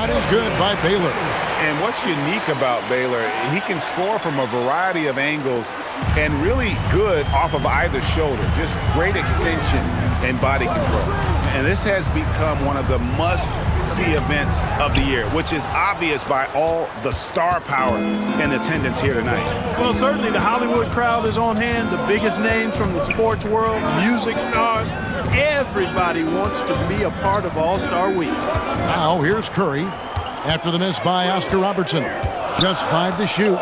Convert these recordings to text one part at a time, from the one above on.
shot is good by Baylor. And what's unique about Baylor, he can score from a variety of angles and really good off of either shoulder. Just great extension and body control. And this has become one of the must-see events of the year, which is obvious by all the star power in attendance here tonight. Well, certainly the Hollywood crowd is on hand, the biggest names from the sports world, music stars. Everybody wants to be a part of All-Star Week. Now here's Curry after the miss by Oscar Robertson. Just 5 to shoot.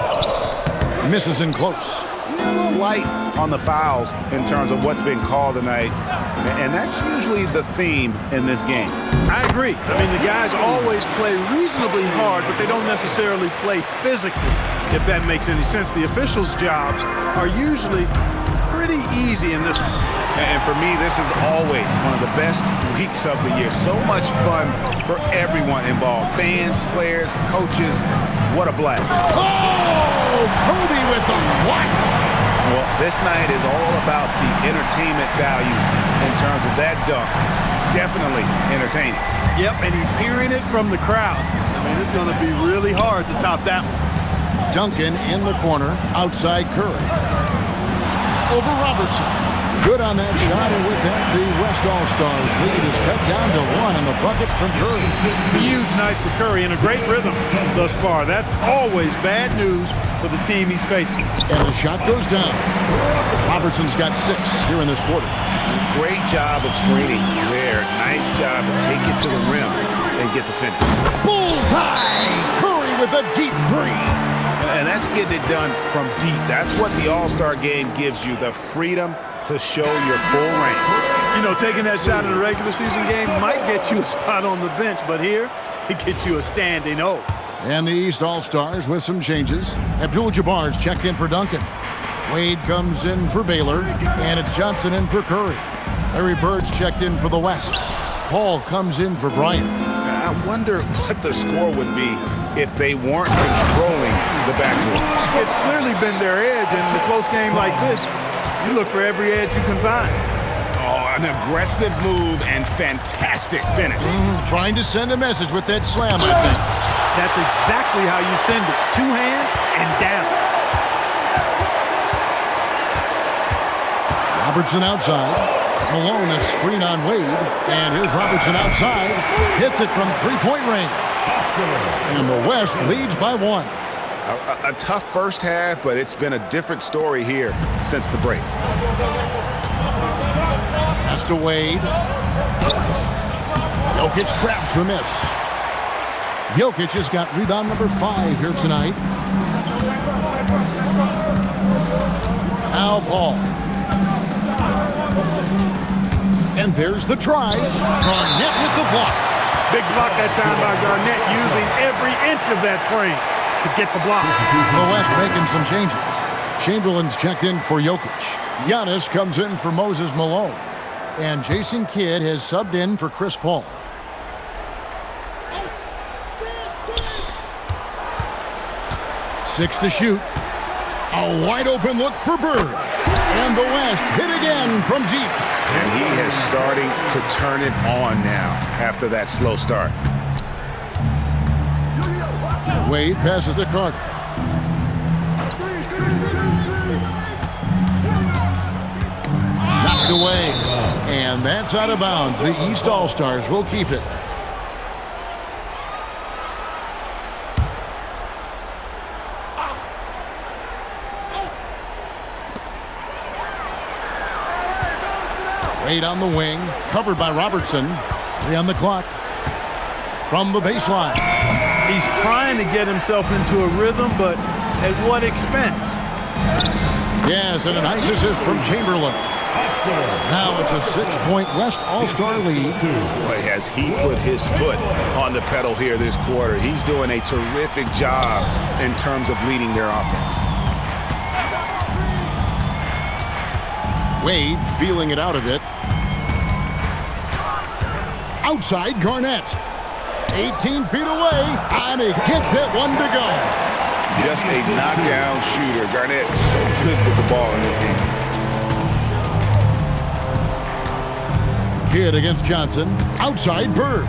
Misses in close. A little light on the fouls in terms of what's been called tonight, and that's usually the theme in this game. I agree. I mean, the guys always play reasonably hard, but they don't necessarily play physically, if that makes any sense. The officials' jobs are usually pretty easy in this one. And for me, this is always one of the best weeks of the year. So much fun for everyone involved. Fans, players, coaches. What a blast. Oh, Kobe with the flash. Well, this night is all about the entertainment value in terms of that dunk. Definitely entertaining. Yep, and he's hearing it from the crowd. I mean, it's going to be really hard to top that one. Duncan in the corner, outside Curry. Over Robertson. Good on that shot, and with that, the West All-Stars lead is cut down to 1 on the bucket from Curry. Huge night for Curry and a great rhythm thus far. That's always bad news for the team he's facing. And the shot goes down. Robertson's got 6 here in this quarter. Great job of screening there. Nice job to take it to the rim and get the finish. Bullseye! Curry with a deep 3. And that's getting it done from deep. That's what the All-Star game gives you, the freedom to show your full range. You know, taking that shot in a regular season game might get you a spot on the bench, but here, it gets you a standing O. And the East All-Stars with some changes. Abdul-Jabbar's checked in for Duncan. Wade comes in for Baylor, and it's Johnson in for Curry. Larry Bird's checked in for the West. Paul comes in for Bryant. I wonder what the score would be if they weren't controlling the backcourt. It's clearly been their edge, and in a close game like this, you look for every edge you can find. Oh, an aggressive move and fantastic finish. Trying to send a message with that slam, I think. That's exactly how you send it. 2 hands and down. Robertson outside. Malone a screen on Wade. And here's Robertson outside. Hits it from 3-point range. And the West leads by 1. A tough first half, but it's been a different story here since the break. Pass to Wade. Jokic grabs the miss. Jokic has got rebound number 5 here tonight. Now Paul. And there's the try. Garnett with the block. Big block that time by Garnett, using every inch of that frame to get the block. The West making some changes. Chamberlain's checked in for Jokic. Giannis comes in for Moses Malone. And Jason Kidd has subbed in for Chris Paul. Six to shoot. A wide open look for Bird. And the West hit again from deep. And he is starting to turn it on now after that slow start. Wade passes to Carter. Knocked away. And that's out of bounds. The East All-Stars will keep it. Wade on the wing, covered by Robertson. 3 on the clock. From the baseline. He's trying to get himself into a rhythm, but at what expense? Yes, and a nice assist from Chamberlain. Now it's a 6-point West All-Star lead. Boy, has he put his foot on the pedal here this quarter. He's doing a terrific job in terms of leading their offense. Wade feeling it out a bit. Outside Garnett. 18 feet away, and he gets that one to go. Just a knockdown shooter. Garnett so good with the ball in this game. Kidd against Johnson. Outside Bird.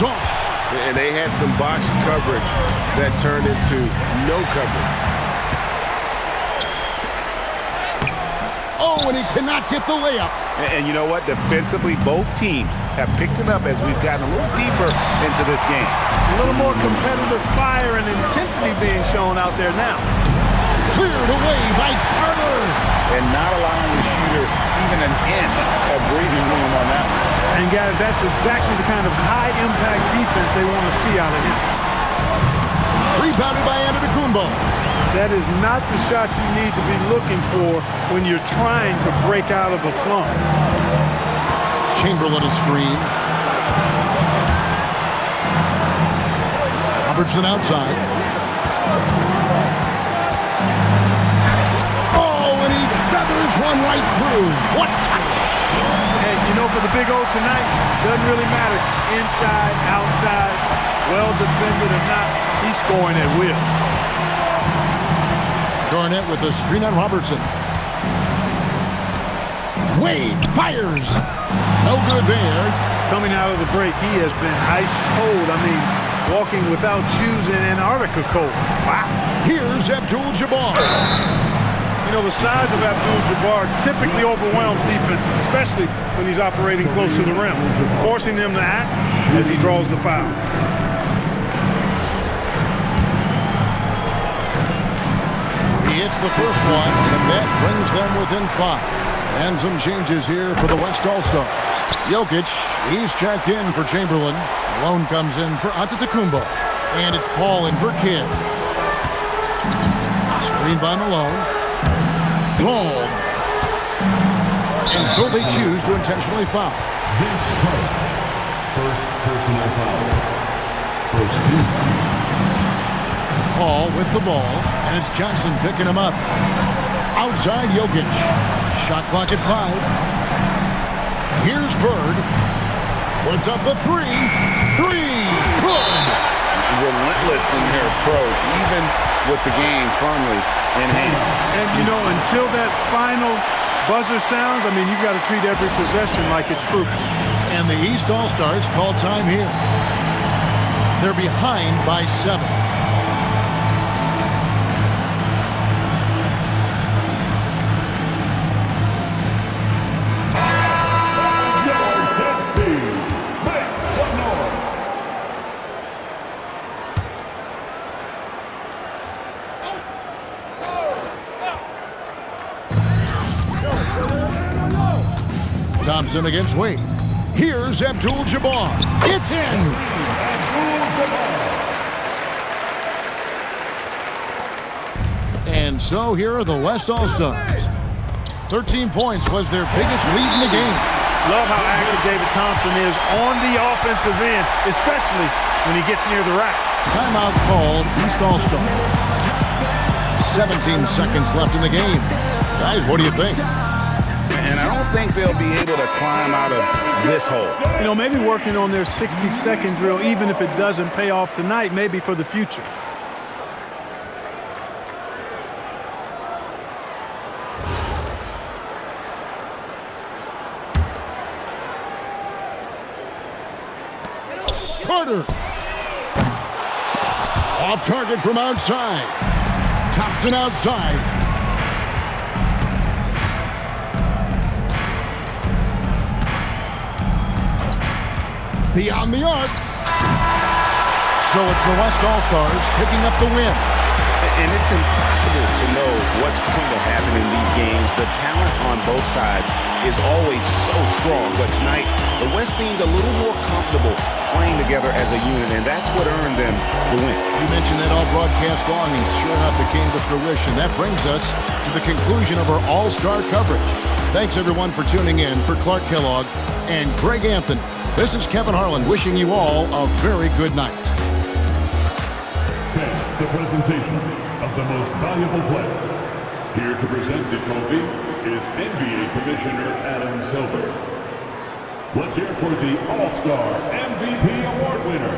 It's off. And they had some botched coverage that turned into no coverage. Oh, and he cannot get the layup. And you know what? Defensively, both teams have picked it up as we've gotten a little deeper into this game. A little more competitive fire and intensity being shown out there now. Cleared away by Carter. And not allowing the shooter even an inch of breathing room on that one. And guys, that's exactly the kind of high-impact defense they want to see out of him. Rebounded by Antetokounmpo. That is not the shot you need to be looking for when you're trying to break out of a slump. Chamberlain a screen. Robertson outside. Oh, and he feathers one right through. What touch! And you know, for the Big O tonight, doesn't really matter. Inside, outside, well defended or not, he's scoring at will. Garnett with a screen on Robertson. Wade fires. No good there. Coming out of the break, he has been ice cold. I mean, walking without shoes in Antarctica cold. Wow. Here's Abdul-Jabbar. You know, the size of Abdul-Jabbar typically overwhelms defenses, especially when he's operating close to the rim, forcing them to act as he draws the foul. He hits the first one, and that brings them within 5. And some changes here for the West All-Stars. Jokic, he's checked in for Chamberlain. Malone comes in for Antetokounmpo. And it's Paul in for Kidd. Screen by Malone. Paul. And so they choose to intentionally foul. First personal foul. First team. Paul with the ball, and it's Johnson picking him up. Outside Jokic. Shot clock at 5. Here's Bird. Puts up the 3. 3. Good. Relentless in their approach, even with the game firmly in hand. And, you know, until that final buzzer sounds, I mean, you've got to treat every possession like it's crucial. And the East All-Stars call time here. They're behind by 7. Thompson against Wade. Here's Abdul-Jabbar. It's in. And so here are the West All-Stars. 13 points was their biggest lead in the game. Love how active David Thompson is on the offensive end, especially when he gets near the rack. Timeout called East All-Stars. 17 seconds left in the game. Guys, what do you think? And I don't think they'll be able to climb out of this hole. You know, maybe working on their 60-second drill, even if it doesn't pay off tonight, maybe for the future. Carter. Off target from outside. Thompson outside. Beyond the arc. So it's the West All-Stars picking up the win. And it's impossible to know what's going to happen in these games. The talent on both sides is always so strong. But tonight, the West seemed a little more comfortable playing together as a unit, and that's what earned them the win. You mentioned that all broadcast long, and sure enough, it came to fruition. That brings us to the conclusion of our All-Star coverage. Thanks, everyone, for tuning in. For Clark Kellogg and Greg Anthony, this is Kevin Harlan wishing you all a very good night. That's the presentation of the most valuable player. Here to present the trophy is NBA Commissioner Adam Silver. Let's hear for the All-Star MVP Award winner,